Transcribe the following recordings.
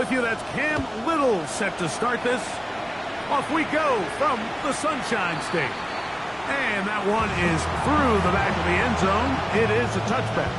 with you. That's Cam Little set to start this. Off we go from the Sunshine State. And that one is through the back of the end zone. It is a touchback.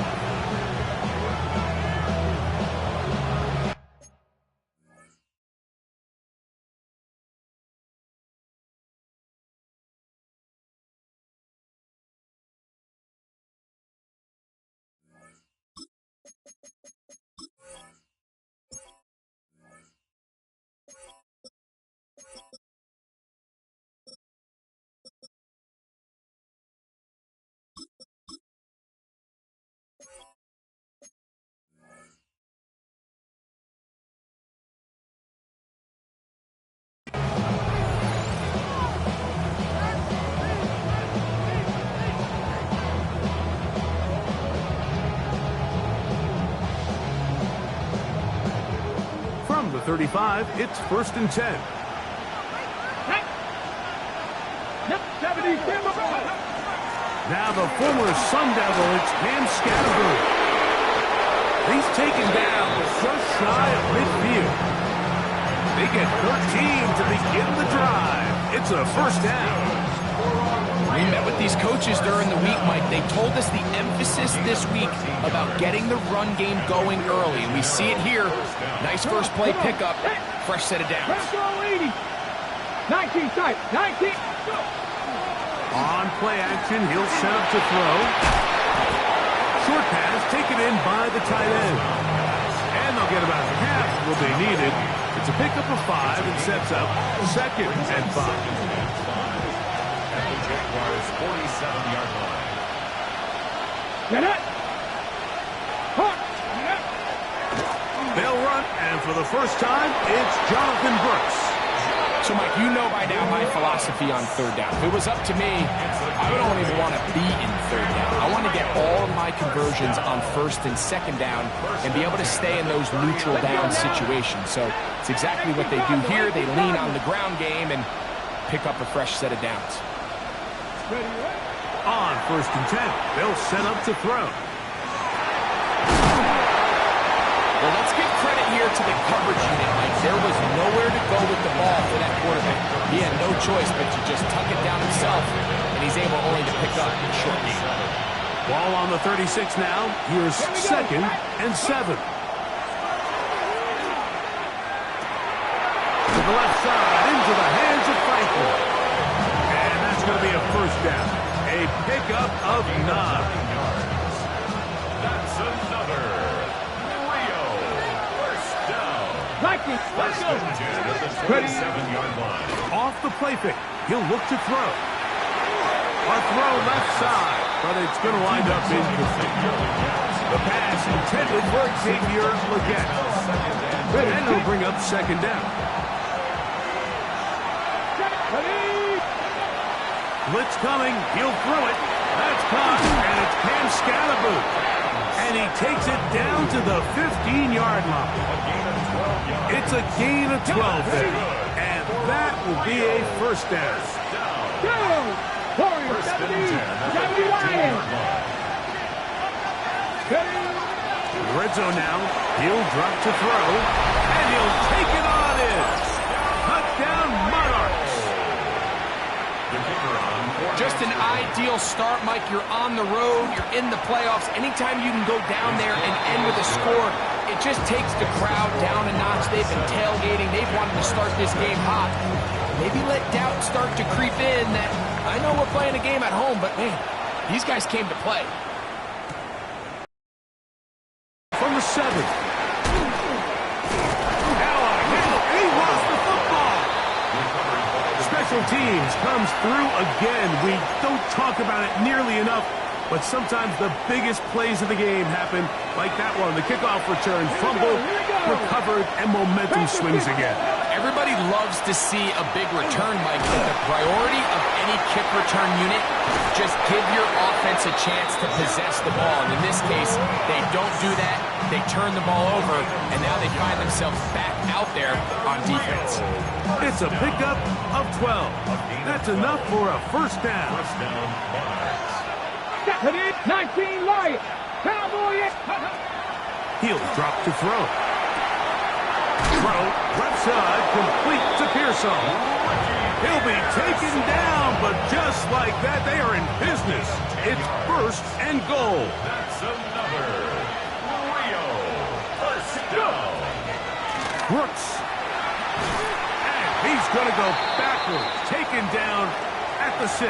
From the 35, it's 1st and 10. Now the former Sun Devil, it's Cam Scattergood. He's taken down just shy of midfield. They get 13 to begin the drive. It's a 1st down. We met with these coaches during the week, Mike. They told us the emphasis this week about getting the run game going early. And we see it here. Nice first play pickup. Fresh set of downs. 19 tight. 19. On play action, he'll set up to throw. Short pass taken in by the tight end. And they'll get about half what they needed. It's a pickup of 5 and sets up 2nd and 5. Jaguars 47-yard line. Get it. They'll run, and for the first time, it's Jonathan Brooks. So, Mike, you know by now my philosophy on 3rd down. If it was up to me, I don't even want to be in 3rd down. I want to get all of my conversions on 1st and 2nd down and be able to stay in those neutral down situations. So it's exactly what they do here. They lean on the ground game and pick up a fresh set of downs. On 1st and 10, they'll set up to throw. Well, let's give credit here to the coverage unit, Mike. There was nowhere to go with the ball for that quarterback. He had no choice but to just tuck it down himself, and he's able only to pick up a short gain. Ball on the 36 now. Here's 2nd and 7. To the left side, into the hands of Franklin. And that's going to be a 1st down. A pickup of 9. That's another Rio 1st down. Let's go. 10 at the 27-yard line. Off the play fake, he'll look to throw. A throw left side, but it's going to wind up incomplete. The pass intended for Xavier Legette. And it'll bring up 2nd down. Blitz coming, he'll throw it. That's caught, and it's Cam Scattergood. And he takes it down to the 15-yard line. It's a gain of 12 there. And that will be a 1st down. Warriors 70 Lions. Red zone now. He'll drop to throw. And he'll take it on in. Touchdown Monarchs. Just an ideal start, Mike. You're on the road. You're in the playoffs. Anytime you can go down there and end with a score, it just takes the crowd down a notch. They've been tailgating. They've wanted to start this game hot. Maybe let doubt start to creep in that I know we're playing a game at home, but, man, these guys came to play. From the 7. He lost the football. Special teams comes through again. We don't talk about it nearly enough, but sometimes the biggest plays of the game happen like that one. The kickoff return, fumble, recovered, and momentum swings again. Everybody loves to see a big return, Mike, but the priority of any kick return unit, just give your offense a chance to possess the ball. And in this case, they don't do that. They turn the ball over, and now they find themselves back out there on defense. It's a pickup of 12. That's enough for a 1st down. 19 Lions. Cowboys. He'll drop to throw. Throw, left side, complete to Pearson. He'll be taken down, but just like that, they are in business. It's first and goal. That's another Rio first down. Brooks. And he's going to go backwards, taken down at the 6.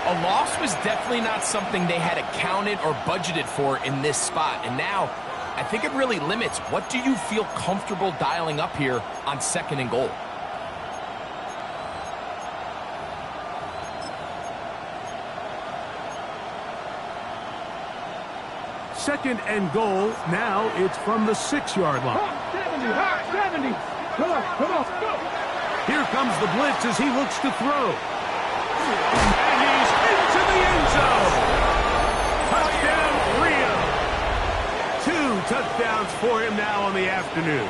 A loss was definitely not something they had accounted or budgeted for in this spot. And now, I think it really limits what do you feel comfortable dialing up here on second and goal. Second and goal. Now it's from the 6-yard line. 70. Come on, go. Here comes the blitz as he looks to throw. And he's into the end zone. Touchdown, Rio. 2 touchdowns for him now on the afternoon.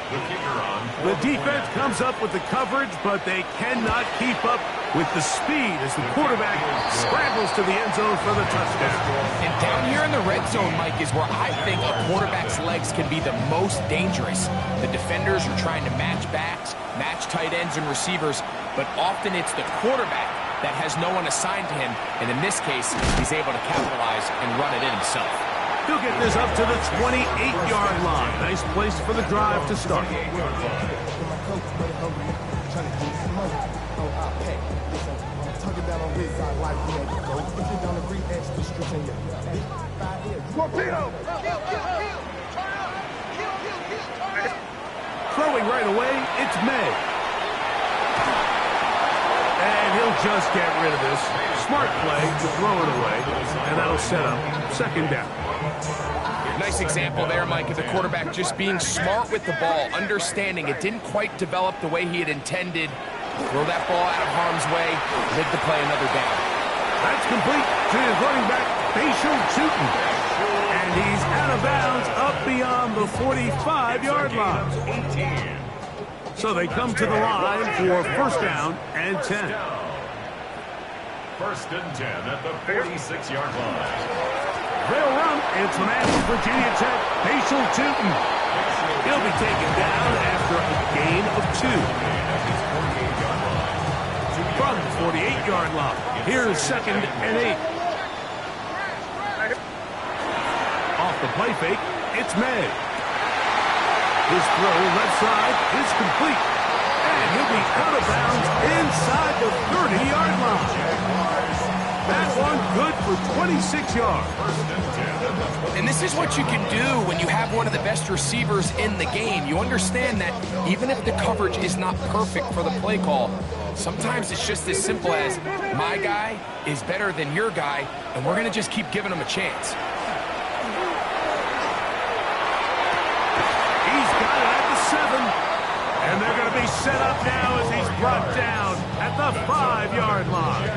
The kicker on. The defense comes up with the coverage, but they cannot keep up with the speed as the quarterback scrambles to the end zone for the touchdown. And down here in the red zone, Mike, is where I think a quarterback's legs can be the most dangerous. The defenders are trying to match backs, match tight ends and receivers, but often it's the quarterback that has no one assigned to him, and in this case, he's able to capitalize and run it in himself. He'll get this up to the 28-yard line. Nice place for the drive to start. Throwing right away, it's May. And he'll just get rid of this. Smart play to throw it away, and that'll set up second down. Nice example there, Mike, of the quarterback just being smart with the ball, understanding it didn't quite develop the way he had intended. Throw that ball out of harm's way, live to play another down. That's complete to his running back, Facial Chutin. And he's out of bounds up beyond the 45-yard line. So they come to the line for first down and 10. First and 10 at the 46-yard line. They'll run. It's man for Virginia Tech, Facial Chutin. He'll be taken down after a gain of 2. From the 48-yard line. Here's second and 8. Off the play fake, it's May. His throw left side is complete. And he'll be out of bounds inside the 30-yard line. That one good for 26 yards. And this is what you can do when you have one of the best receivers in the game. You understand that even if the coverage is not perfect for the play call, sometimes it's just as simple as my guy is better than your guy, and we're going to just keep giving him a chance. He's got it at the 7. And they're going to be set up now as he's brought down at the 5-yard line.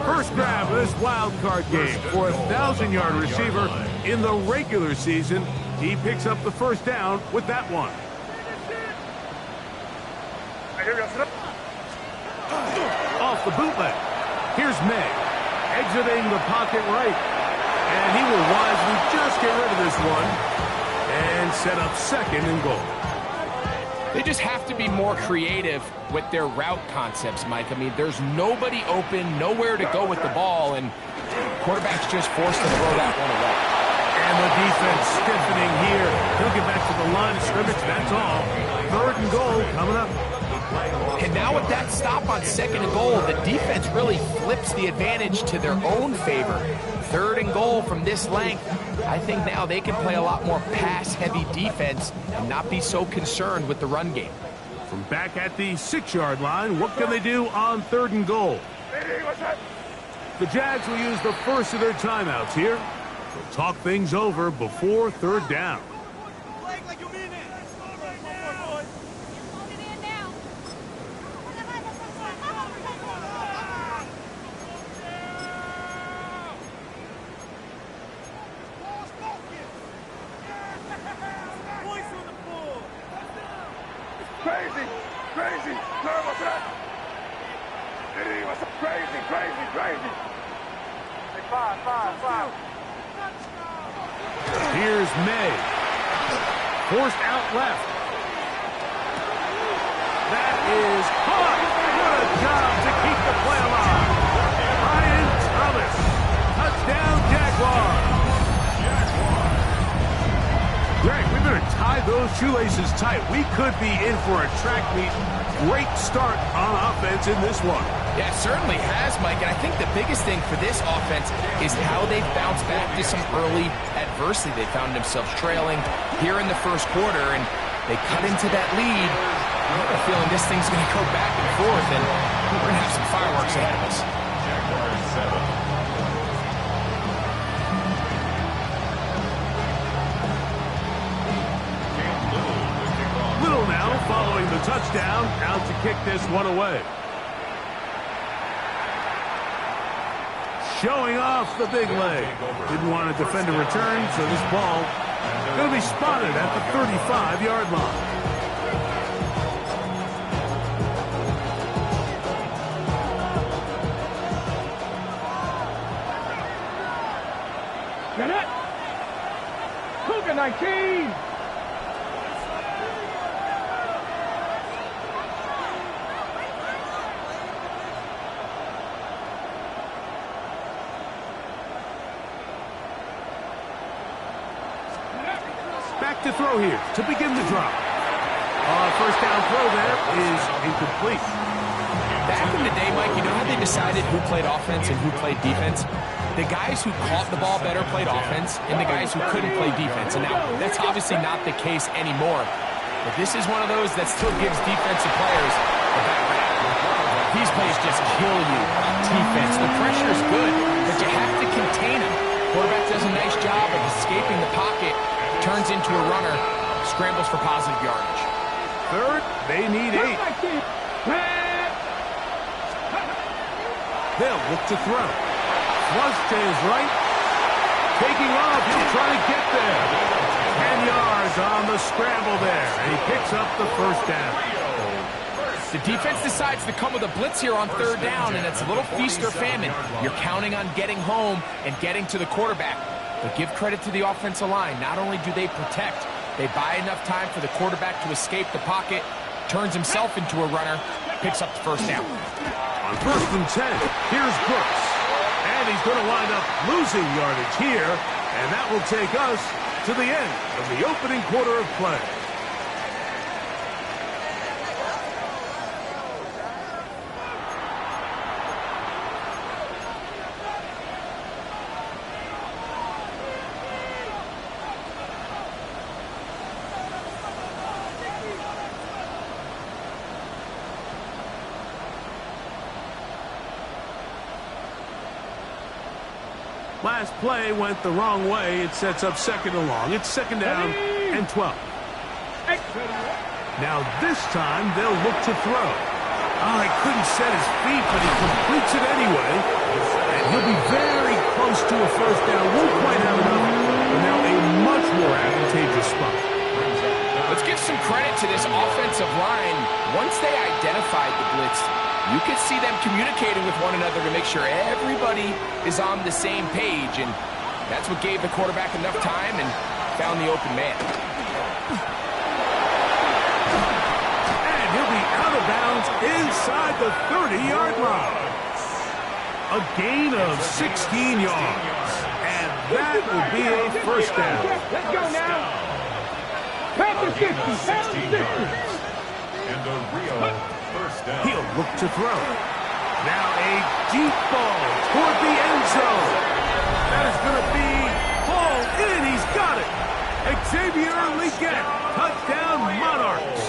First grab of this wild card game for a 1,000-yard receiver in the regular season. He picks up the first down with that one. Off the bootleg. Here's May, exiting the pocket right. And he will wisely just get rid of this one and set up second and goal. They just have to be more creative with their route concepts, Mike. I mean, there's nobody open, nowhere to go with the ball, and quarterback's just forced to throw that one away. And the defense stiffening here. He'll get back to the line of scrimmage, that's all. Third and goal coming up. And now with that stop on second and goal, the defense really flips the advantage to their own favor. Third and goal from this length. I think now they can play a lot more pass-heavy defense and not be so concerned with the run game. From back at the 6-yard line, what can they do on third and goal? The Jags will use the first of their timeouts here. They'll talk things over before third down. Here's May. forced out left. That is caught. What a job to keep the play alive. Ryan Thomas. Touchdown, Jaguars. Greg, we better tie those shoelaces tight. We could be in for a track meet. Great start on offense in this one. Yeah, it certainly has, Mike. And I think the biggest thing for this offense is how they've bounced back to some early adversity. They found themselves trailing here in the first quarter, and they cut into that lead. I have a feeling this thing's going to go back and forth, and we're going to have some fireworks ahead of us. Jaguars 7. Little now following the touchdown, out to kick this one away. Showing off the big leg. Didn't want to defend a return, so this ball going to be spotted at the 35-yard line. Get it! Cougar 19! Back to throw here to begin the drive. First down throw there is incomplete. Back in the day, Mike, you know how they decided who played offense and who played defense? The guys who caught the ball better played offense, and the guys who couldn't play defense. And now, that's obviously not the case anymore. But this is one of those that still gives defensive players a bad rap. These plays just kill you on defense. The pressure is good, but you have to contain them. Quarterback does a nice job of escaping the pocket, turns into a runner, scrambles for positive yardage. Third, they need 8. They'll look to throw. Flush to his right. Taking off, he'll try to get there. 10 yards on the scramble there, and he picks up the first down. The defense decides to come with a blitz here on third down, and it's a little feast or famine. You're counting on getting home and getting to the quarterback. But give credit to the offensive line. Not only do they protect, they buy enough time for the quarterback to escape the pocket, turns himself into a runner, picks up the first down. On 1st and 10, here's Brooks. And he's going to wind up losing yardage here, and that will take us to the end of the opening quarter of play. Last play went the wrong way. It sets up second and long. It's second down and 12. Now this time they'll look to throw. He couldn't set his feet, but he completes it anyway. And he'll be very close to a first down. Won't quite have enough. But now a much more advantageous spot. Let's give some credit to this offensive line. Once they identified the blitz, you could see them communicating with one another to make sure everybody is on the same page, and that's what gave the quarterback enough time and found the open man. And he'll be out of bounds inside the 30-yard line. A gain of 16 yards, and that will be a first down. Let's go now. Pass the 60. Pass the 60. And a real first down. He'll look to throw. Now a deep ball toward the end zone. That is going to be hauled in. He's got it. Xavier Legette, touchdown Monarchs.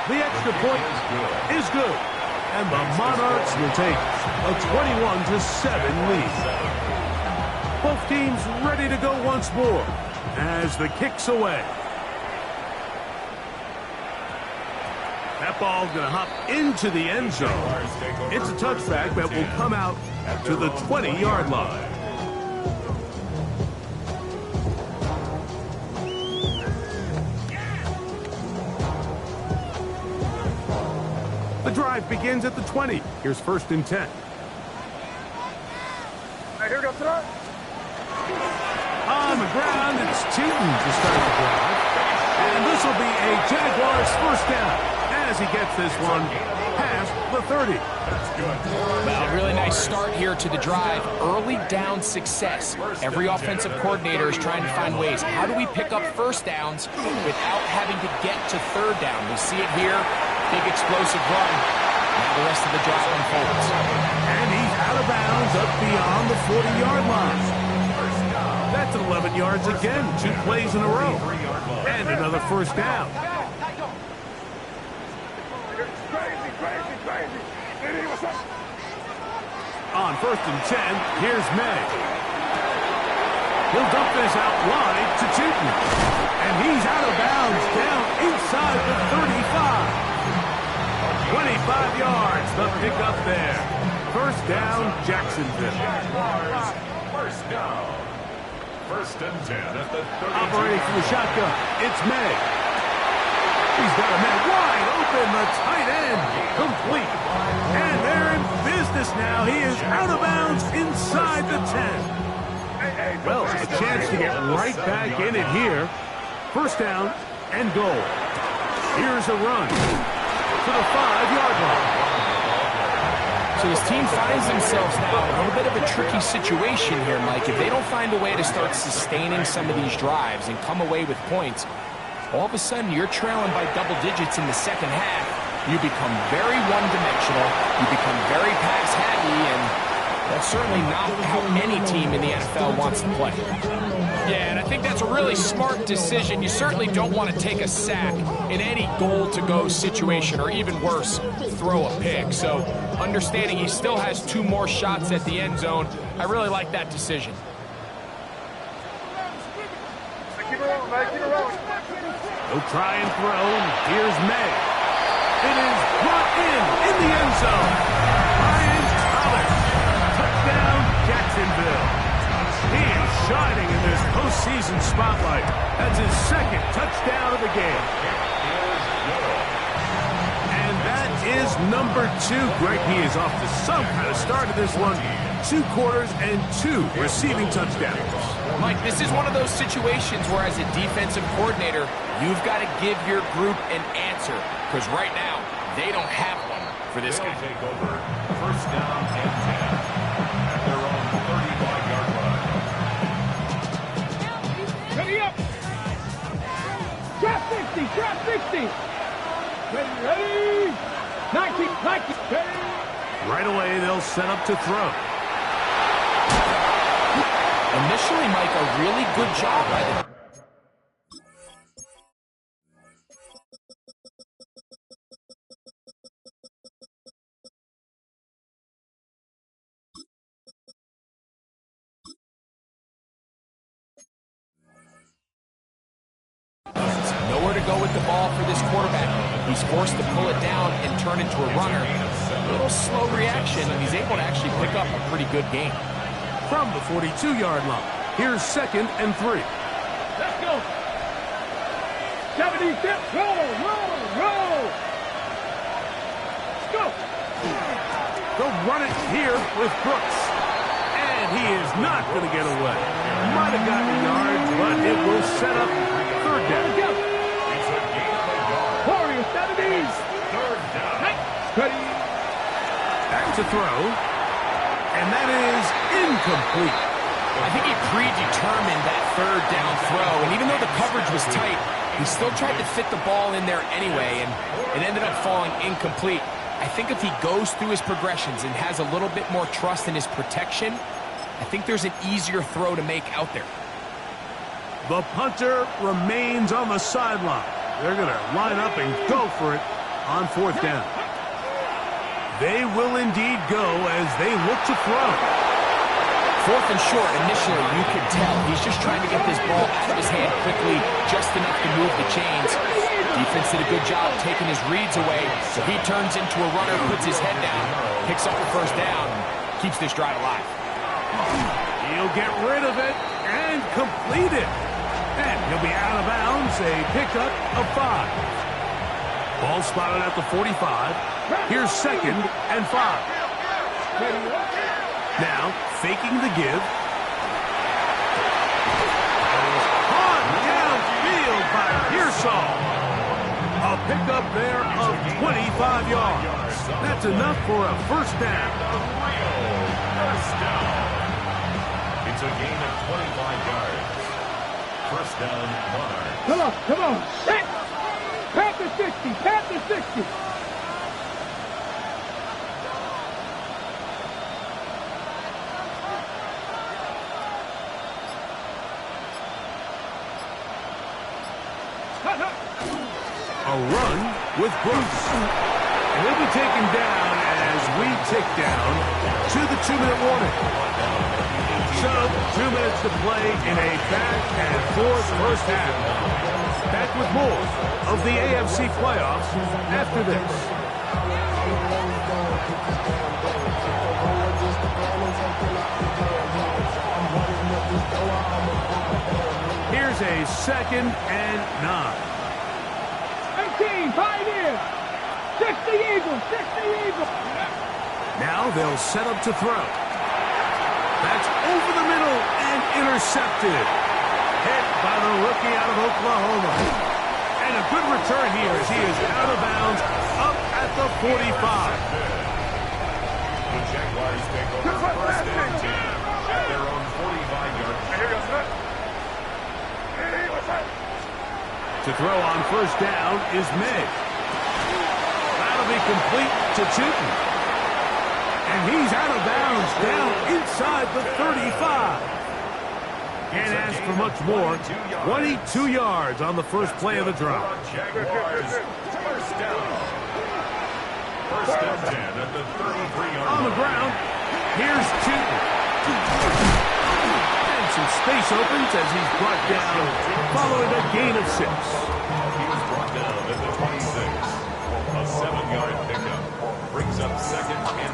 The extra point is good. And the Monarchs will take a 21-7 lead. Both teams ready to go once more as the kick's away. That ball's going to hop into the end zone. It's a touchback that will come out to the 20-yard line. The drive begins at the 20. Here's 1st and 10. Right, here we go, throw. On the ground. It's Tootin to start the drive. And this will be a Jaguars first down as he gets this one past the 30. Well, a really nice start here to the drive. Early down success. Every offensive coordinator is trying to find ways. How do we pick up first downs without having to get to third down? We see it here. Big explosive run. Now the rest of the drive unfolds. And he's out of bounds up beyond the 40-yard line. That's 11 yards again. 2 plays in a row. And another first down. On 1st and 10, here's May. He'll dump this out wide to Tootin. And he's out of bounds down inside the 35. 25 yards, the pickup there. First down, Jacksonville. First down. 1st and 10 at the 32. Operating from the shotgun, it's May. He's got a man wide open, the tight end, complete. And they're in business now. He is out of bounds inside the 10. Well, a chance to get right back in it here. First down and goal. Here's a run to the 5-yard line. So his team finds themselves now in a little bit of a tricky situation here, Mike. If they don't find a way to start sustaining some of these drives and come away with points, all of a sudden you're trailing by double digits in the second half. You become very one-dimensional. You become very pass-heavy, and that's certainly not how any team in the NFL wants to play. Yeah, and I think that's a really smart decision. You certainly don't want to take a sack in any goal-to-go situation, or even worse, throw a pick. So understanding he still has 2 more shots at the end zone, I really like that decision. Keep it rolling, man. Keep it rolling. He'll try and throw. Here's May. It is brought in the end zone. Ryan Thomas. Touchdown, Jacksonville. He is shining in this postseason spotlight. That's his 2nd touchdown of the game. And that is number 2. Greg, he is off to some kind of start of this one. 2 quarters and 2 receiving touchdowns. Mike, this is one of those situations where as a defensive coordinator, you've got to give your group an answer. Because right now, they don't have one for this guy. Take over. First down and 10 at their own 35-yard line. Ready up. Trap 60. Trap 60. Ready. 90. Ready. Right away, they'll set up to throw. Initially, Mike, a really good job by the... Nowhere to go with the ball for this quarterback. He's forced to pull it down and turn into a runner. A little slow reaction, and he's able to actually pick up a pretty good game. From the 42-yard line, here's 2nd and 3. Let's go. 70 steps. Roll. Let's go. They'll run it here with Brooks. And he is not going to get away. Might have gotten yards, but it will set up 3rd down. Warrior 70s. 3rd down. Ready. Back to throw. And that is incomplete. I think he predetermined that 3rd down throw, and even though the coverage was tight, he still tried to fit the ball in there anyway, and it ended up falling incomplete. I think if he goes through his progressions and has a little bit more trust in his protection, I think there's an easier throw to make out there. The punter remains on the sideline. They're going to line up and go for it on 4th down. They will indeed go as they look to throw. 4th and short, initially, you could tell he's just trying to get this ball out of his hand quickly, just enough to move the chains. Defense did a good job taking his reads away, so he turns into a runner, puts his head down, picks up the first down, and keeps this drive alive. He'll get rid of it and complete it. And he'll be out of bounds, a pickup of 5. Ball spotted at the 45. Here's 2nd and 5. Now, faking the give. That's enough for a first down. First down. It's a gain of 25 yards. First down, Monarchs. Come on. Panther 60, Panther 60. A run with Bruce. And he'll be taken down as we tick down to the 2-minute warning. So, 2 minutes to play in a back-and-forth first half. Back with more of the AFC playoffs after this. Here's a 2nd and 9. 18, pioneer. 60 Eagles, 60 Eagles. Now they'll set up to throw. That's over the middle and intercepted. Hit by the rookie out of Oklahoma. And a good return here as he is out of bounds up at the 45. The Jaguars take over first and 10 at their own 45-yard line. To throw on first down is May. That'll be complete to Tootin. And he's out of bounds down inside the 35. Can't ask for much more. 22 yards on the first play of the drive. Jaguars, first down. First and 10 at the 33-yard line. On the ground, here's Tootin. And some space opens as he's brought down following a gain of 6. He was brought down at the 26. A 7-yard pickup brings up 2nd and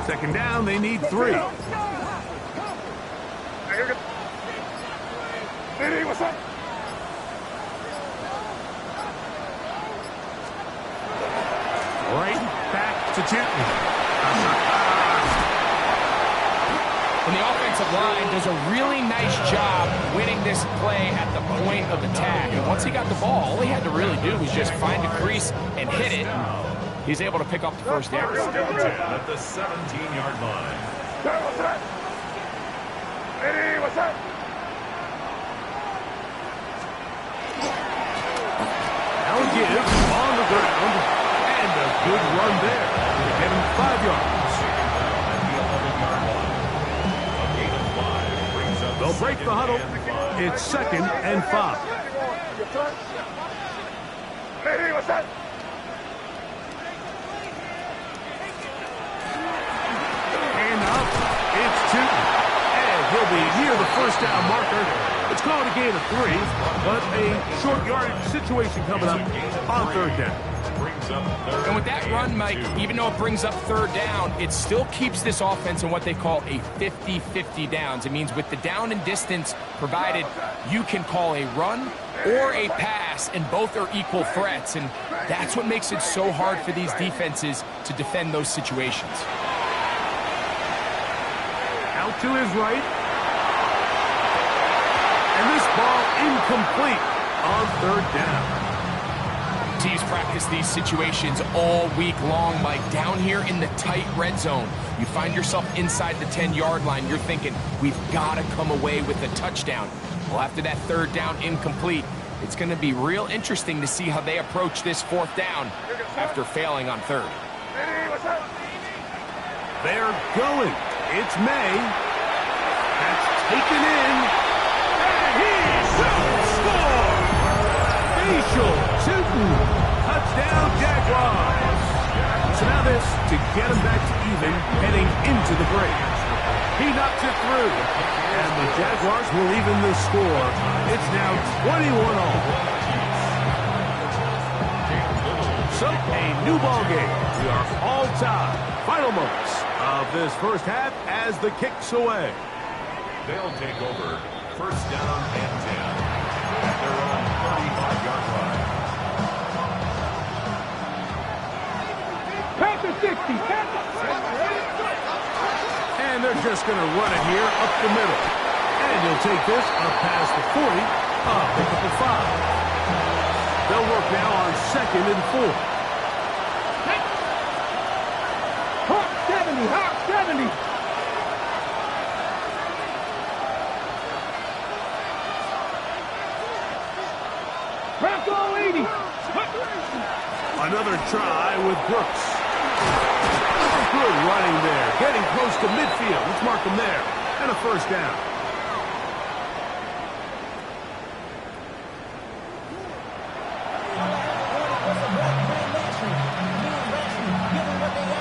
3. Second down, they need 3. Right back to Tootin. And the offensive line does a really nice job winning this play at the point of attack. And once he got the ball, all he had to really do was just find a crease and hit it. He's able to pick up the first down. First and 10 at the 17-yard line. Now a give on the ground. And a good run there to get him 5 yards. They'll break the huddle. It's 2nd and 5. And up, it's Tootin. And he'll be near the first down marker. It's called a gain of 3, but a short yardage situation coming up on third down. And with that run, Mike, even though it brings up third down, it still keeps this offense in what they call a 50-50 downs. It means with the down and distance provided, you can call a run or a pass, and both are equal threats. And that's what makes it so hard for these defenses to defend those situations. Out to his right. And this ball incomplete on third down. Teams practice these situations all week long, Mike. Down here in the tight red zone, you find yourself inside the 10-yard line. You're thinking, we've got to come away with a touchdown. Well, after that third down incomplete, it's going to be real interesting to see how they approach this fourth down after failing on third. They're going. It's May. That's taken in. And he will score! Facial Tootin. Touchdown, Jaguars. So now this to get him back to even heading into the break. He knocks it through. And the Jaguars will even the score. It's now 21-all. So, a new ball game. We are all tied. Final moments of this first half as the kick's away. They'll take over first down and 10 at their own 35-yard line. Panther 60, Panther. And they're just going to run it here up the middle. And he'll take this up past the 40, pick up the 5. They'll work now on 2nd and 4. Hot 70. Bronco 80. Another try with Brooks. Good running there. Getting close to midfield. Let's mark him there. And a first down.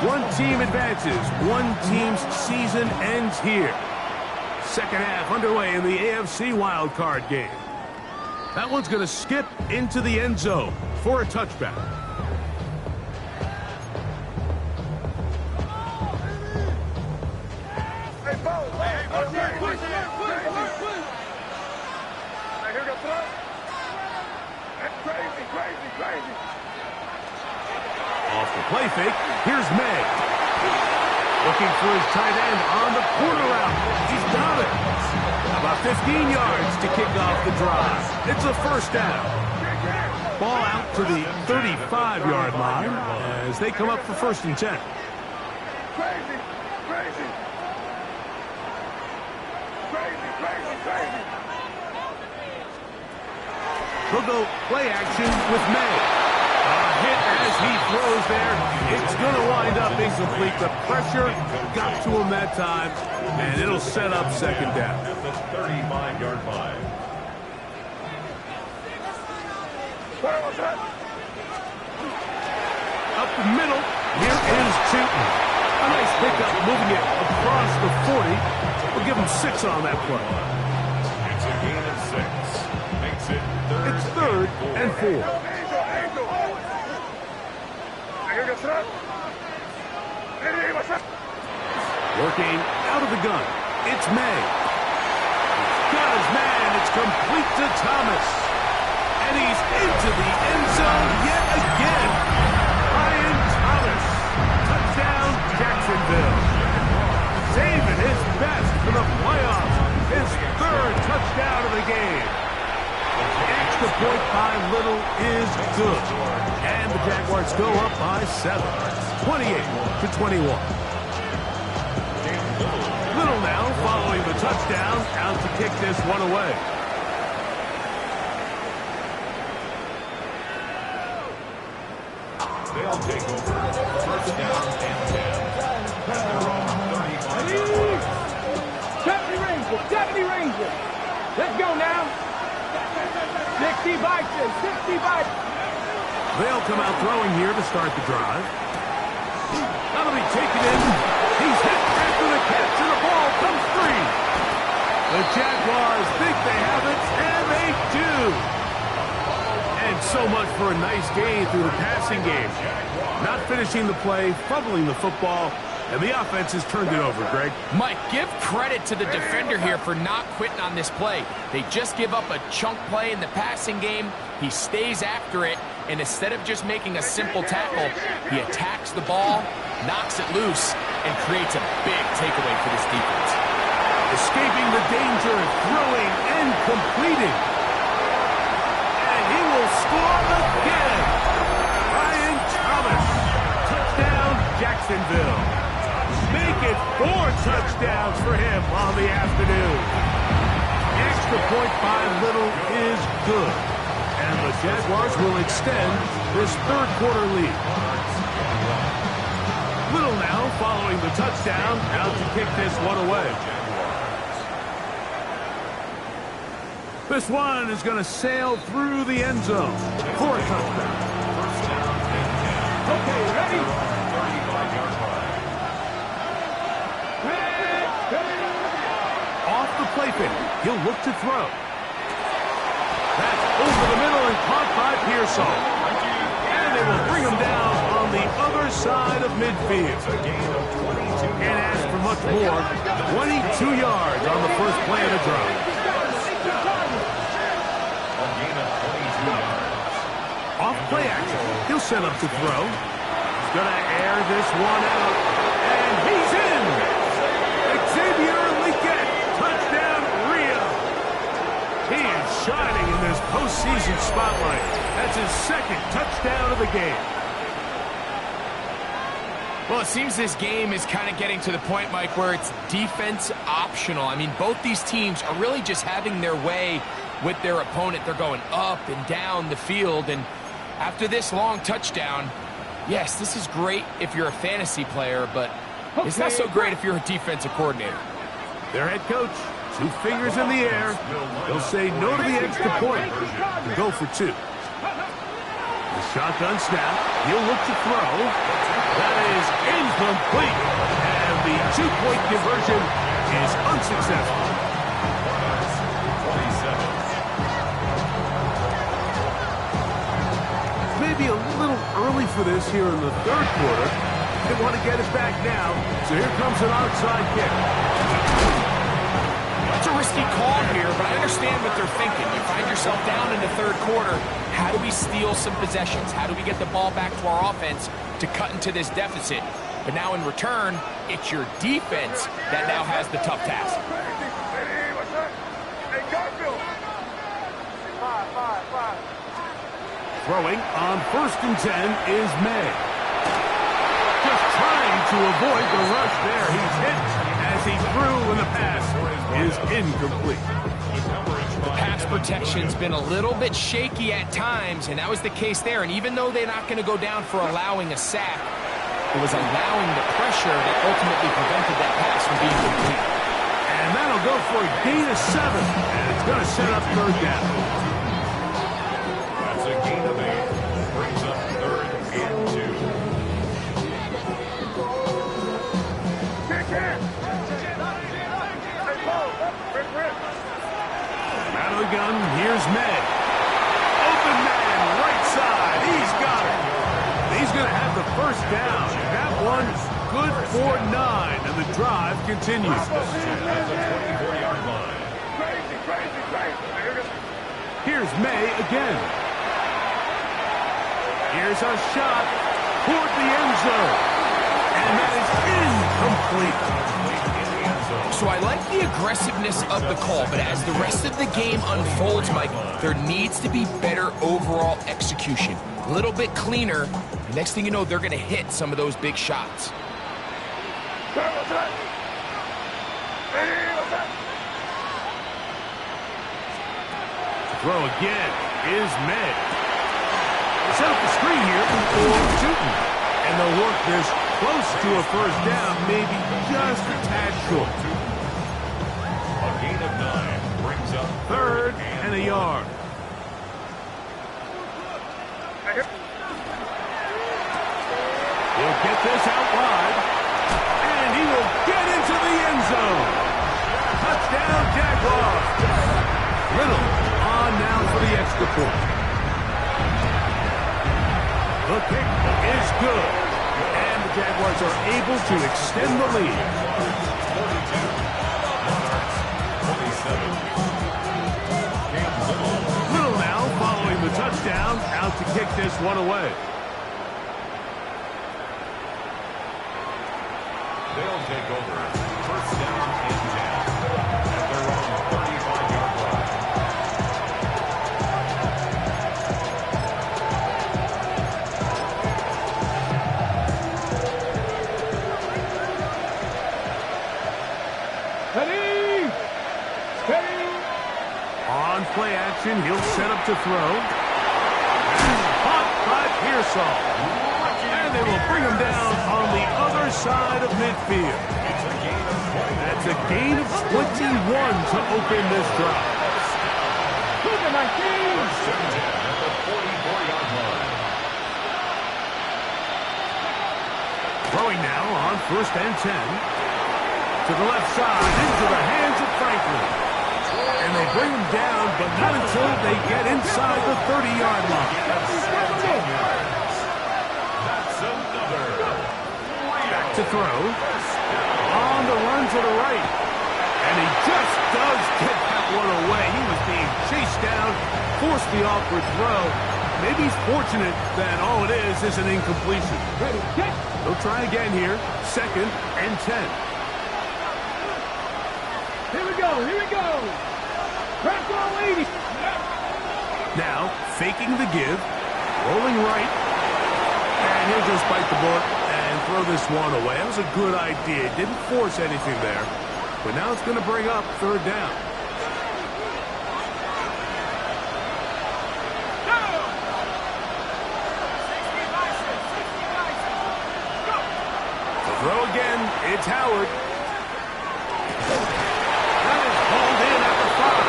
One team advances. One team's season ends here. Second half underway in the AFC wildcard game. That one's going to skip into the end zone for a touchback. Off the play fake, here's May. Looking for his tight end on the corner route. He's got it. About 15 yards to kick off the drive. It's a first down. Ball out to the 35-yard line as they come up for 1st and 10. They'll go play action with May. A hit as he throws there. It's going to wind up incomplete. The pressure got to him that time, and it'll set up second down. At the 35-yard line. Up the middle, here is Chilton. A nice pickup, moving it across the 40. We'll give him 6 on that play. It's a gain of 6. Makes it It's 3rd and 4. Working out of the gun. It's May. He's got his man. It's complete to Thomas. And he's into the end zone yet again. Ryan Thomas. Touchdown, Jacksonville. Saving his best for the playoffs. His 3rd touchdown of the game. Extra point by Little is good. And the Jaguars go up by 7. 28-21. Little now following the touchdown, out to kick this one away. They'll take over. 1st down and 10. At their own 35-yard line. 70 Rangers, 70 Rangers. Let's go now. 60 Vikings, 60 Vikings. They'll come out throwing here to start the drive. That'll be taken in. He's hit after the catch, and the ball comes free. The Jaguars think they have it, and they do. And so much for a nice gain through the passing game. Not finishing the play, fumbling the football, and the offense has turned it over, Greg. Mike, give credit to the defender here for not quitting on this play. They just give up a chunk play in the passing game. He stays after it, and instead of just making a simple tackle, he attacks the ball, knocks it loose, and creates a big takeaway for this defense. Escaping the danger, throwing and completing. And he will score again. Ryan Thomas. Touchdown, Jacksonville. Make it 4 touchdowns for him on the afternoon. Extra point by Little is good. And the Jaguars will extend this 3rd quarter lead. Little now following the touchdown, out to kick this one away. This one is going to sail through the end zone for a touchdown. 1st down and 10. Okay, ready? 35-yard line. Off the play fake, he'll look to throw. That's over the middle and caught by Pearsall. And they will bring him down on the other side of midfield. It's a gain of 22. And ask for much more, 22 yards on the first play of the drive. A gain of 22 yards. Off play action, he'll set up to throw. He's going to air this one out. And he's in! Xavier Leggett, touchdown Rio. He is shining in this postseason spotlight. That's his 2nd touchdown of the game. Well, it seems this game is kind of getting to the point, Mike, where it's defense optional. I mean, both these teams are really just having their way with their opponent. They're going up and down the field, and after this long touchdown, yes, this is great if you're a fantasy player, but it's not so great if you're a defensive coordinator. Their head coach, 2 fingers in the air. He'll say no to the extra point and go for 2. The shotgun snap. He'll look to throw. That is incomplete. And the 2-point conversion is unsuccessful. Maybe a little early for this here in the 3rd quarter. They want to get it back now. So here comes an onside kick. It's a risky call here, but I understand what they're thinking. You find yourself down in the 3rd quarter. How do we steal some possessions? How do we get the ball back to our offense to cut into this deficit? But now in return, it's your defense that now has the tough task. Throwing on 1st and 10 is May. Just trying to avoid the rush there. He's hit as he threw, and the pass is incomplete. The pass protection's been a little bit shaky at times, and that was the case there. And even though they're not going to go down for allowing a sack, it was allowing the pressure that ultimately prevented that pass from being complete. And that'll go for a gain of 7, and it's going to set up 3rd down. That's a gain of 8. Brings up 3rd and 2. Out of the gun, here's May. Open man, right side. He's got it. He's going to have the 1st down. That one's good for 9, and the drive continues. At the 24-yard line. Here's May again. Here's a shot toward the end zone. And that is incomplete. So I like the aggressiveness of the call, but as the rest of the game unfolds, Mike, there needs to be better overall execution. A little bit cleaner. The next thing you know, they're going to hit some of those big shots. Throw again is May. Set up the screen here for Newton. And they'll work this close to a 1st down, maybe just a tad short. A gain of 9 brings up 3rd and a yard. He'll get this out wide. And he will get into the end zone. Touchdown, Jaguars. Little on now for the extra point. The kick is good. And the Jaguars are able to extend the lead. 42. Little now following the touchdown, out to kick this one away. They'll take over. 1st down and 10 at their own 35-yard line. Steady! On play action, he'll set up to throw. Caught by Pearsall. And they will bring him down on the other side of midfield. That's a gain of 21 to open this drive. Look at my team! 1st and 10 at the 44-yard line. Throwing now on 1st and 10. To the left side, into the hands of Franklin. And they bring him down, but not until they get inside the 30-yard line. That's another. Back to throw. On the run to the right. And he just does get that one away. He was being chased down, forced the awkward throw. Maybe he's fortunate that all it is an incompletion. Ready, kick! They'll try again here. 2nd and 10. Here we go! Crack on 80! Now, faking the give, rolling right, and he'll just bite the bullet and and throw this one away. That was a good idea. Didn't force anything there. But now it's going to bring up third down. To throw again, it's Howard. That is hauled in at the 5.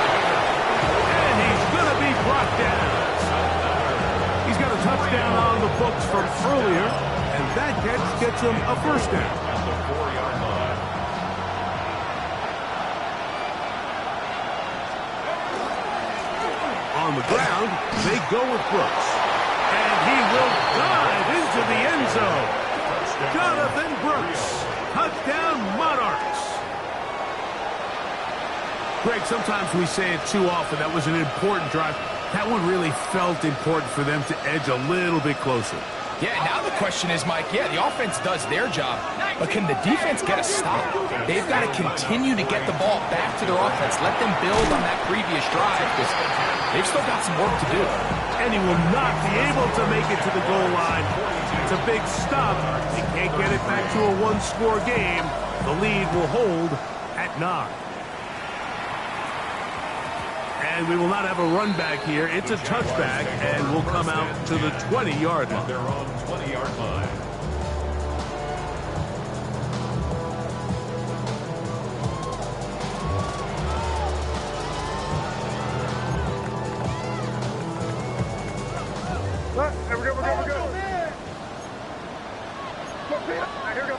And he's going to be brought down. He's got a touchdown on the books from earlier, and that gets him a first down. At the 4-yard line. On the ground, they go with Brooks. And he will dive into the end zone. Jonathan Brooks. Touchdown, Monarchs. Greg, sometimes we say it too often. That was an important drive. That one really felt important for them to edge a little bit closer. Yeah, now the question is, Mike, yeah, the offense does their job, but can the defense get a stop? They've got to continue to get the ball back to their offense. Let them build on that previous drive because they've still got some work to do. And he will not be able to make it to the goal line. It's a big stop. He can't get it back to a one-score game. The lead will hold at 9. And we will not have a run back here. It's a touchback, and we'll come out to the 20-yard line. They're on 20-yard line. We're good. Here we go,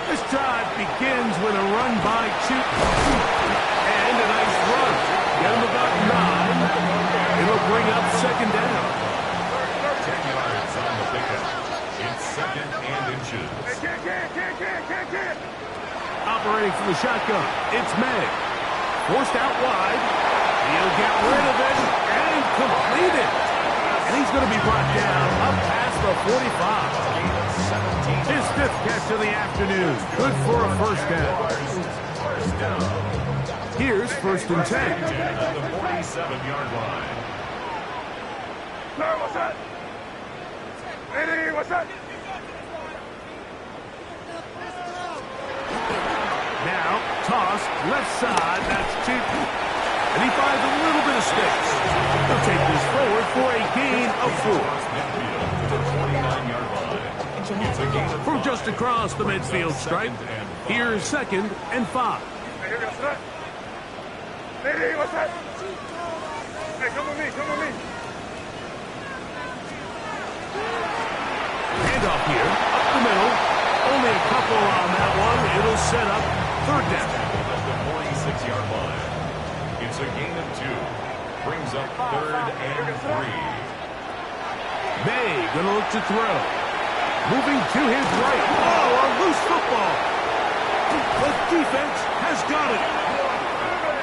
This drive begins with a run by Chu. And a nice run. Get him about 9. It'll bring up second down. 10 yards on the pickup. It's second and inches. Can't. Operating from the shotgun, it's May. Forced out wide. He'll get rid of it and complete it. And he's going to be brought down up past the 45. His 5th catch of the afternoon. Good for a first down. Here's 1st and 10. At the 47-yard line. What's that? Eddie, what's that? Now, toss, left side, that's cheap. And he finds a little bit of space. He'll take this forward for a gain of 4. Midfield to the 49-yard line. It's a gain of From 5. just across the midfield stripe, here's 2nd and 5. Hey, here we go, son. Eddie, what's that? Hey, come with me. Handoff here, up the middle. Only a couple on that one. It'll set up third down. At the 46-yard line. It's a gain of 2. Brings up 3rd and 3. May gonna look to throw. Moving to his right. Oh, a loose football. The defense has got it.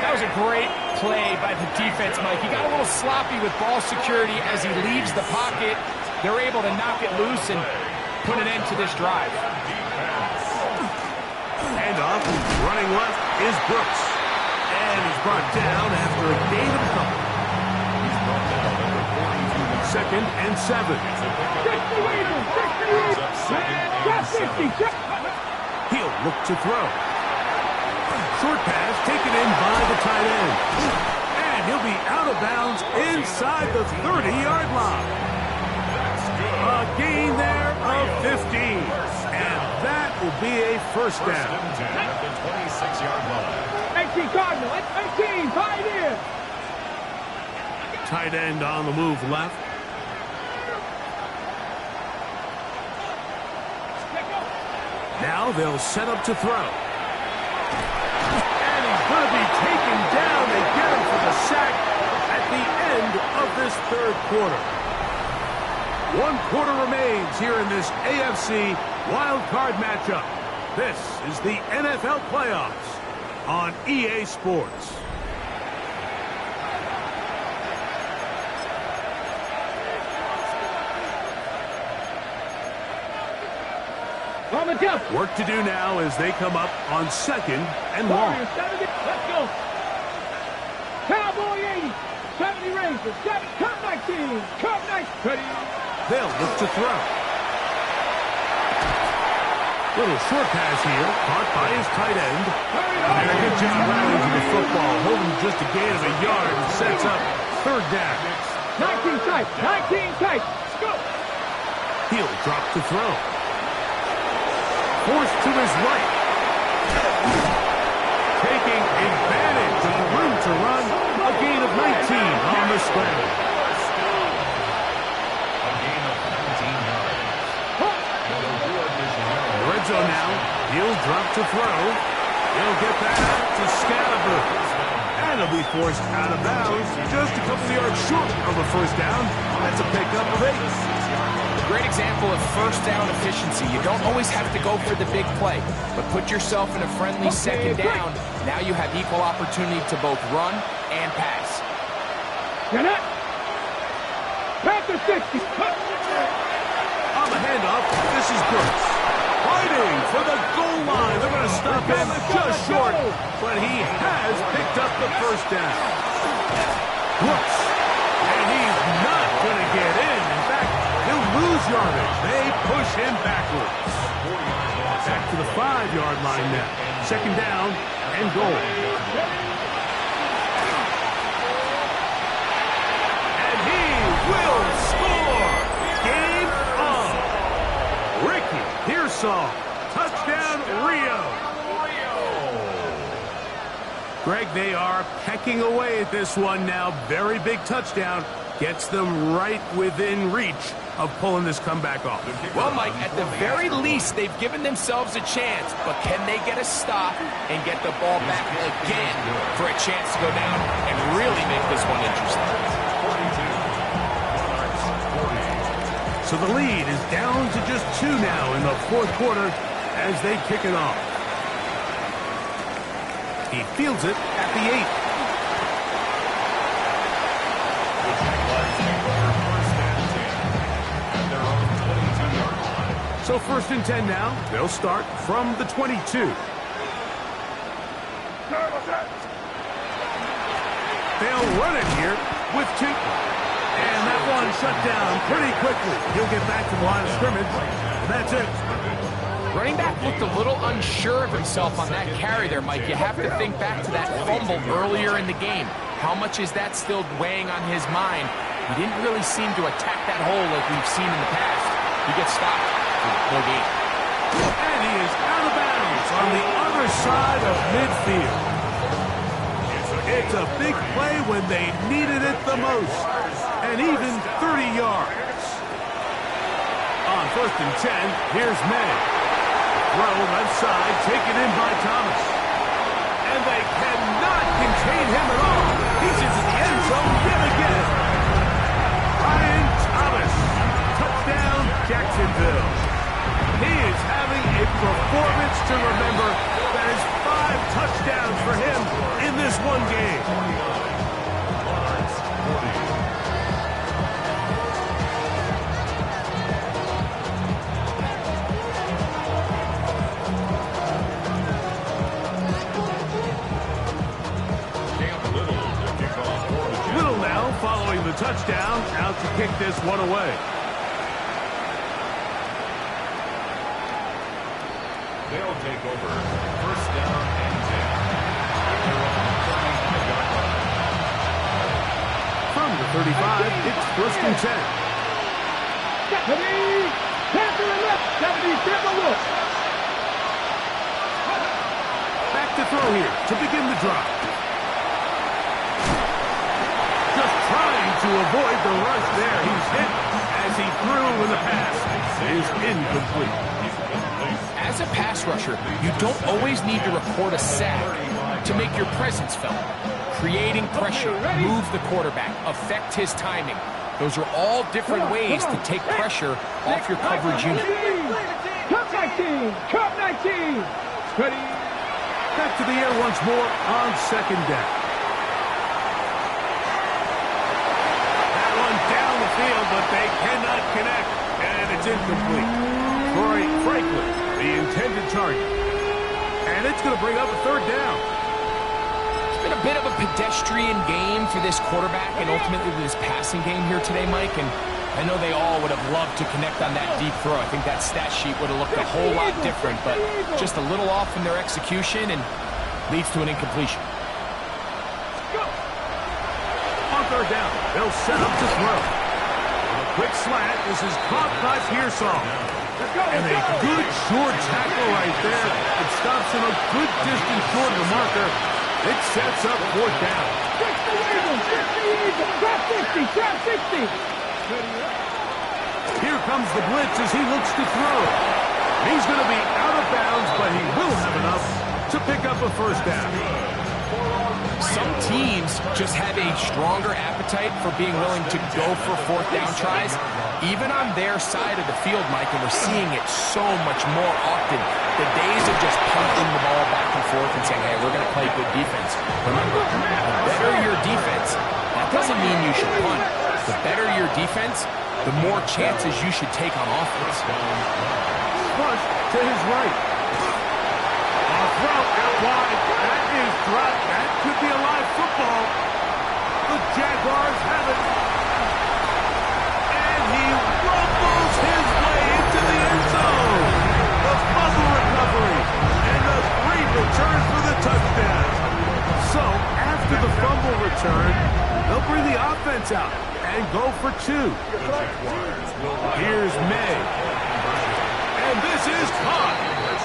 That was a great play by the defense, Mike. He got a little sloppy with ball security as he leaves the pocket. They're able to knock it loose and put an end to this drive. Handoff, running left is Brooks. And he's brought down after a gain of a couple. He's brought down number 42. 2nd and 7. Brings up 2nd and 7. He'll look to throw. Short pass taken in by the tight end. And he'll be out of bounds inside the 30-yard line. A gain there of 15. And that will be a first down. At the 26-yard line. 18 Cardinal, 18, tight end. Tight end on the move left. Now they'll set up to throw. And he's going to be taken down. They get him for the sack at the end of this 3rd quarter. 1 quarter remains here in this AFC wild card matchup. This is the NFL playoffs on EA Sports. Work to do now as they come up on 2nd and 1. Let's go. Cowboy 80, 70 Rangers, 7, Cup 19, Cup 19. Ready? They'll look to throw. Little short pass here, caught by his tight end. And a good job rallying to the football, holding just a gain of a yard and sets up third down. 19 tight, 19 tight. Let's go. He'll drop to throw. Forced to his right. Taking advantage of the room to run. A gain of 19 on the scramble. A gain of 19 yards. Red zone now. He'll drop to throw. He'll get that out to Scalaboo. And he'll be forced out of bounds. Just a couple of yards short of a first down. That's a pickup of 8. A great example of first down efficiency. You don't always have to go for the big play, but put yourself in a friendly second down. Now you have equal opportunity to both run and pass. Get it. Panther 60. On the handoff, this is Brooks. Fighting for the goal line. They're going to stop him just short, but he has picked up the first down. Brooks. And he's not going to get in. In fact, he'll lose yardage. They push him backwards. Back to the 5-yard line now. Second down and goal. And he will score. Game on. Ricky Pearsall. Touchdown, Rio. Greg, they are pecking away at this one now. Very big touchdown. Gets them right within reach of pulling this comeback off. Well, Mike, at the very least, they've given themselves a chance, but can they get a stop and get the ball back again for a chance to go down and really make this one interesting? So the lead is down to just 2 now in the fourth quarter as they kick it off. He fields it at the 8. So first and 10 now. They'll start from the 22. They'll run it here with 2. And that one shut down pretty quickly. He'll get back to the line of scrimmage. And that's it. Running back looked a little unsure of himself on that carry there, Mike. You have to think back to that fumble earlier in the game. How much is that still weighing on his mind? He didn't really seem to attack that hole like we've seen in the past. He gets stopped. No game. And he is out of bounds on the other side of midfield. It's a big play when they needed it the most. And even 30 yards. On first and 10, here's May. Throw left side, taken in by Thomas. And they cannot contain him at all. He's into the end zone yet again. Ryan Thomas. Touchdown, Jacksonville. He is having a performance to remember. That is 5 touchdowns for him in this one game. Little now following the touchdown, out to kick this one away. They'll take over. First down and 10. From the 35, it's first and 10. 70. Panther left. 70. Give a look. Back to throw here to begin the drive. Just trying to avoid the rush there. He's hit as he threw when the pass is incomplete. As a pass rusher, you don't always need to record a sack to make your presence felt. Creating pressure, move the quarterback, affect his timing. Those are all different ways to take pressure off your coverage unit. Cup 19. Cup 19. Ready. Back to the air once more on second down. That one down the field, but they cannot connect, and it's incomplete. Corey Franklin, the intended target. And it's going to bring up a third down. It's been a bit of a pedestrian game for this quarterback and ultimately this passing game here today, Mike. And I know they all would have loved to connect on that deep throw. I think that stat sheet would have looked a whole lot different, but just a little off in their execution and leads to an incompletion. On third down, they'll set up to throw. A quick slant. This is caught by Pearsall. And a good short tackle right there. It stops him a good distance short of the marker. It sets up fourth down. 60 Eagles, 60 Eagles, trap 60, trap 60. Here comes the blitz as he looks to throw. He's going to be out of bounds, but he will have enough to pick up a first down. Some teams just have a stronger appetite for being willing to go for fourth down tries, even on their side of the field, Mike, and we're seeing it so much more often. The days of just punting the ball back and forth and saying, hey, we're going to play good defense. Remember, the better your defense, that doesn't mean you should punt. The better your defense, the more chances you should take on offense. Push to his right. A throw out wide. That is dropped. That could be a live football. The Jaguars have it. And he rumbles his way into the end zone. The fumble recovery. And a great return for the touchdown. So, after the fumble return, they'll bring the offense out and go for two. Here's May. And this is caught.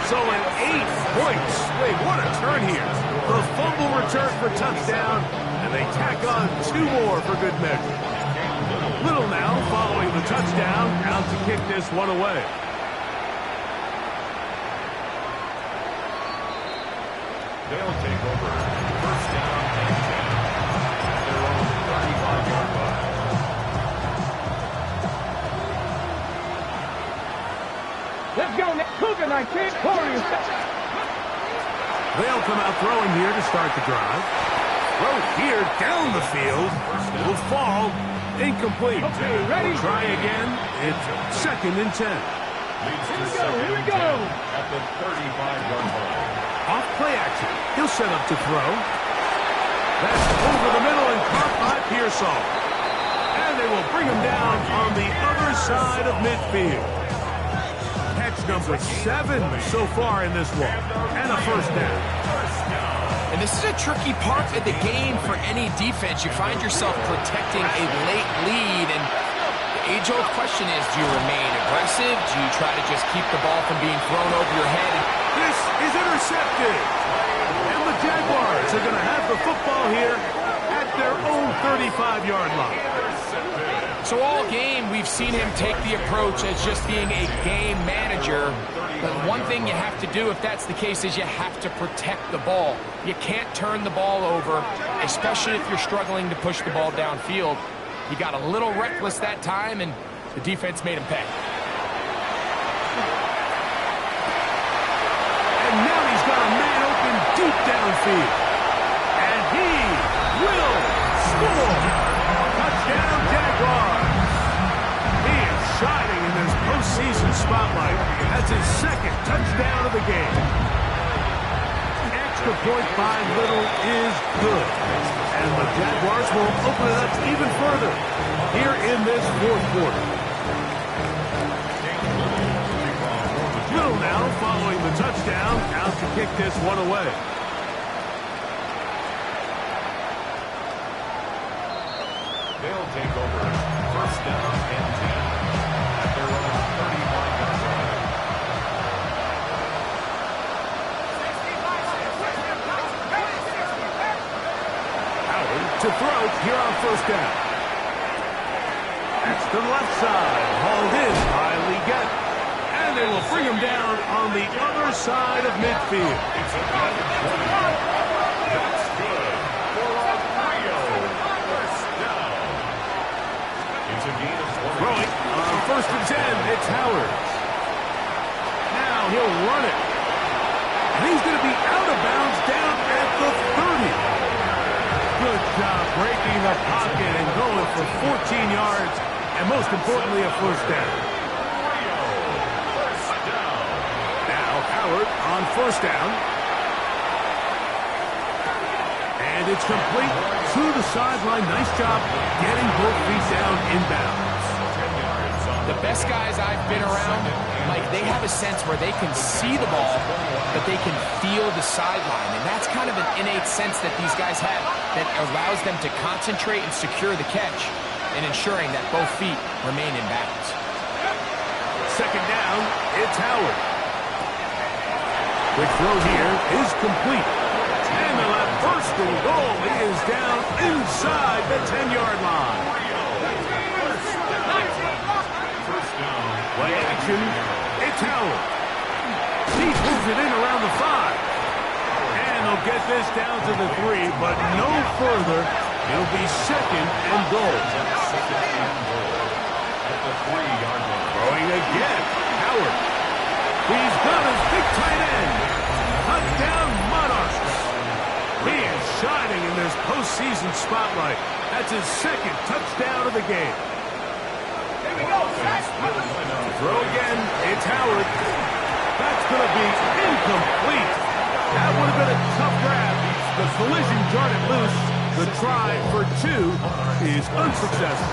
So an 8-point swing. What a turn here. The fumble return for touchdown, and they tack on two more for good measure. Little now following the touchdown, out to kick this one away. They'll take over first down and 10 at their own 35-yard line. Let's go, Nick. Cougar 19, Warriors. They'll come out throwing here to start the drive. Throw here down the field. Will fall. Incomplete. Okay, ready? Try again. It's second and 10. Leads to Here we second go. and 10 at the 35-yard line. Off play action. He'll set up to throw. That's over the middle and caught by Pearsall. And they will bring him down on the other side of midfield. Catch number 7 so far in this one. And a first down. And this is a tricky part of the game for any defense. You find yourself protecting a late lead, and the age-old question is, do you remain aggressive? Do you try to just keep the ball from being thrown over your head? This is intercepted. And the Jaguars are going to have the football here at their own 35-yard line. So all game, we've seen him take the approach as just being a game manager. But one thing you have to do, if that's the case, is you have to protect the ball. You can't turn the ball over, especially if you're struggling to push the ball downfield. He got a little reckless that time, and the defense made him pay. And now he's got a man open deep downfield. And he will score. Touchdown, Jaguars. He is shining in this postseason spotlight. That's his second touchdown of the game. Extra point by Little is good. And the Jaguars will open it up even further here in this fourth quarter. Little now following the touchdown, out to kick this one away. They'll take over first down and 10 at their own 31-yard line. Howard to throw here on first down. That's to the left side, hauled in by Leggett. And they will bring him down on the other side of midfield. It's a good 20. That's good for a Rio first down. It's a gain of 20. Throwing on first and 10, it's Howard. Now he'll run it. And he's going to be out of bounds down at the 30. Good job breaking the pocket and going for 14 yards. And most importantly, a first down. Now Howard on first down. And it's complete to the sideline. Nice job getting both feet down inbounds. The best guys I've been around, Mike, they have a sense where they can see the ball, but they can feel the sideline. And that's kind of an innate sense that these guys have that allows them to concentrate and secure the catch and ensuring that both feet remain in bounds. Second down, it's Howard. Quick throw here is complete. And they'll have first and goal. He is down inside the 10-yard line. Play action, it's Howard. He moves it in around the 5. And they'll get this down to the 3, but no further. It'll be second and goal. Throwing again, Howard. He's got his big tight end. Touchdown Monarchs. He is shining in this postseason spotlight. That's his second touchdown of the game. Here we go, Throw again, it's Howard. That's going to be incomplete. That would have been a tough grab. The collision jarred it loose. The try for 2 is unsuccessful.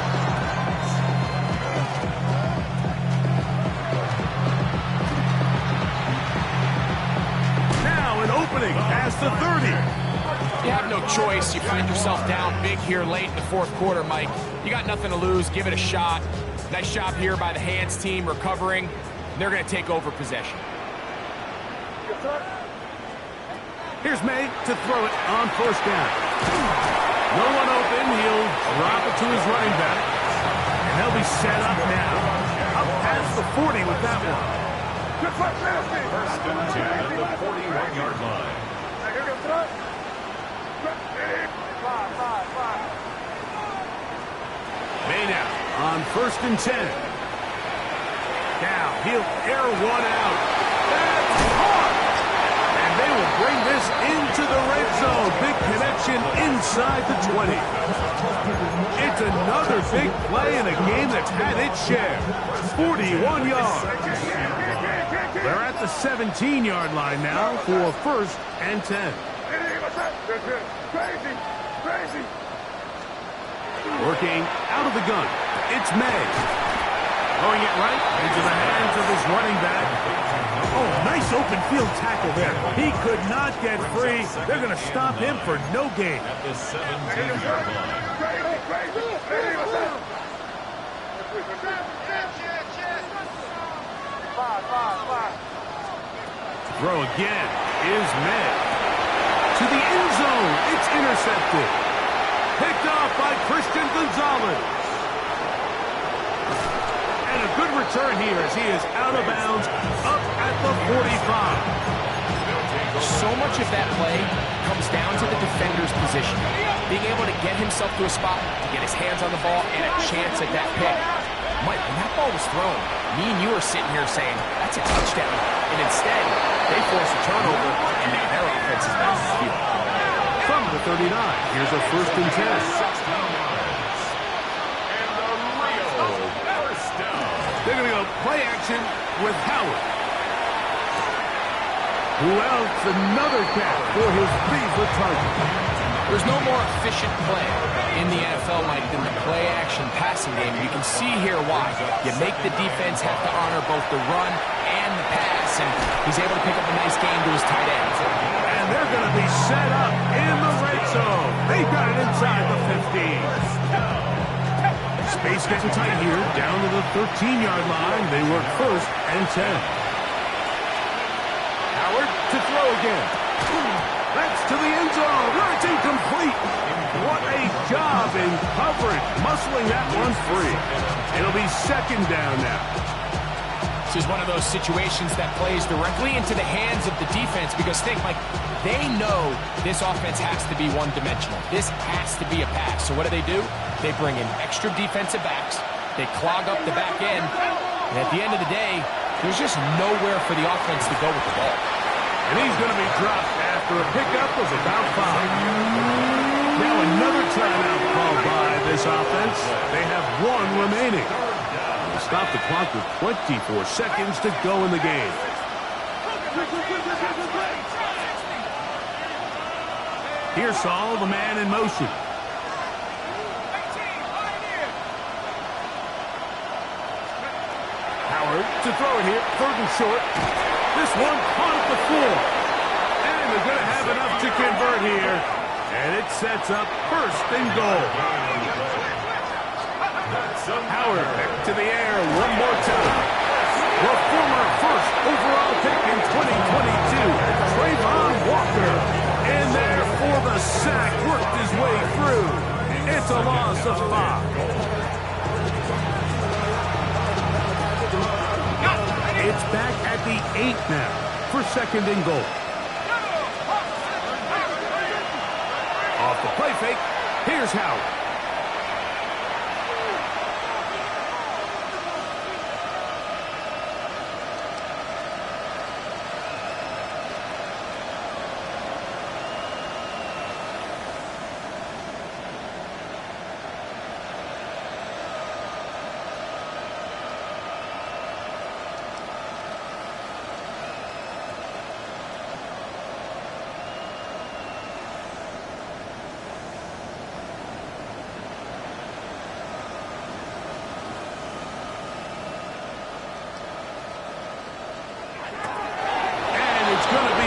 Now an opening past the 30. You have no choice. You find yourself down big here late in the fourth quarter, Mike. You got nothing to lose. Give it a shot. Nice job here by the hands team recovering. They're going to take over possession. Here's May to throw it on first down. No one open. He'll drop it to his running back. And they'll be set up now. Up past the 40 with that one. First and 10 at the 41-yard line. May now on first and 10. Now he'll air one out. That's caught. And they will bring this into the red zone. Big connection inside the 20. It's another big play in a game that's had its share. 41 yards. They're at the 17-yard line now for first and 10. Working out of the gun. It's May. Throwing it right into the hands of his running back. Oh, nice open field tackle there. He could not get free. They're going to stop him for no gain. At the 17-yard line. Throw again is May. To the end zone. It's intercepted. Picked off by Christian Gonzalez. And a good return here as he is out of bounds up at the 45. So much of that play comes down to the defender's position. Being able to get himself to a spot, to get his hands on the ball, and a chance at that pick. Mike, when that ball was thrown, me and you are sitting here saying, that's a touchdown. And instead, they force a turnover, and now their offense is back to the field. From the 39, here's a first and 10. They're going to go play action with Howard. Who else? Another catch for his favorite target. There's no more efficient play in the NFL, Mike, than the play-action passing game. You can see here why. You make the defense have to honor both the run and the pass, and he's able to pick up a nice gain to his tight end. And they're going to be set up in the red zone. They've got it inside the 15. Space getting tight here, down to the 13-yard line. They work first and 10. Howard to throw again. That's to the end zone. Where it's incomplete. What a job in coverage, muscling that one free. It'll be second down now. This is one of those situations that plays directly into the hands of the defense because think, like, they know this offense has to be one-dimensional. This has to be a pass. So what do? They bring in extra defensive backs. They clog up the back end. And at the end of the day, there's just nowhere for the offense to go with the ball. And he's going to be dropped after a pickup of about 5. Now another timeout called by this offense. They have one remaining. They stop the clock with 24 seconds to go in the game. Here's Saul, the man in motion. to throw it here. 3rd and short. This one caught at the floor. And they're going to have enough to convert here. And it sets up 1st and goal. Howard back to the air one more time. The former 1st overall pick in 2022, Trayvon Walker. In there for the sack, worked his way through. It's a loss of 5. It's back at the 8 now for 2nd and goal. Off the play fake, here's Howard.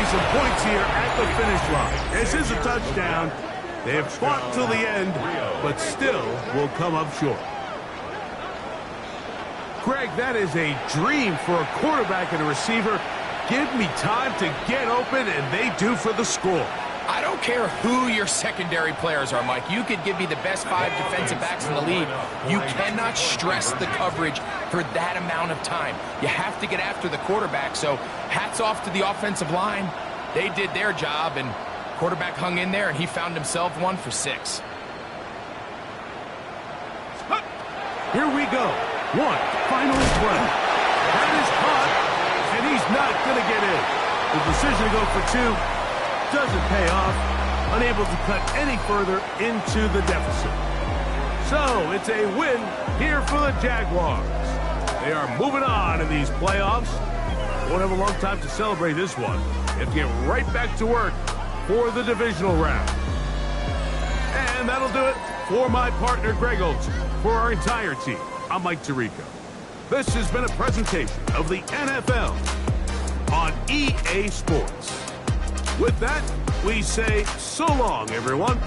Some points here at the finish line. This is a touchdown. They have fought till the end, but still will come up short. Greg, that is a dream for a quarterback and a receiver. Give me time to get open, and they do for the score. I don't care who your secondary players are, Mike. You could give me the best 5 defensive backs in the league. You cannot stress the coverage for that amount of time. You have to get after the quarterback, so hats off to the offensive line. They did their job, and quarterback hung in there, and he found himself 1 for 6. Here we go. One final play. That is caught, and he's not going to get in. The decision to go for 2 doesn't pay off, unable to cut any further into the deficit. So it's a win here for the Jaguars. They are moving on in these playoffs. Won't have a long time to celebrate this one. They have to get right back to work for the divisional round. And that'll do it for my partner, Greg Olson. For our entire team, I'm Mike Tirico. This has been a presentation of the NFL on EA Sports. With that, we say so long, everyone.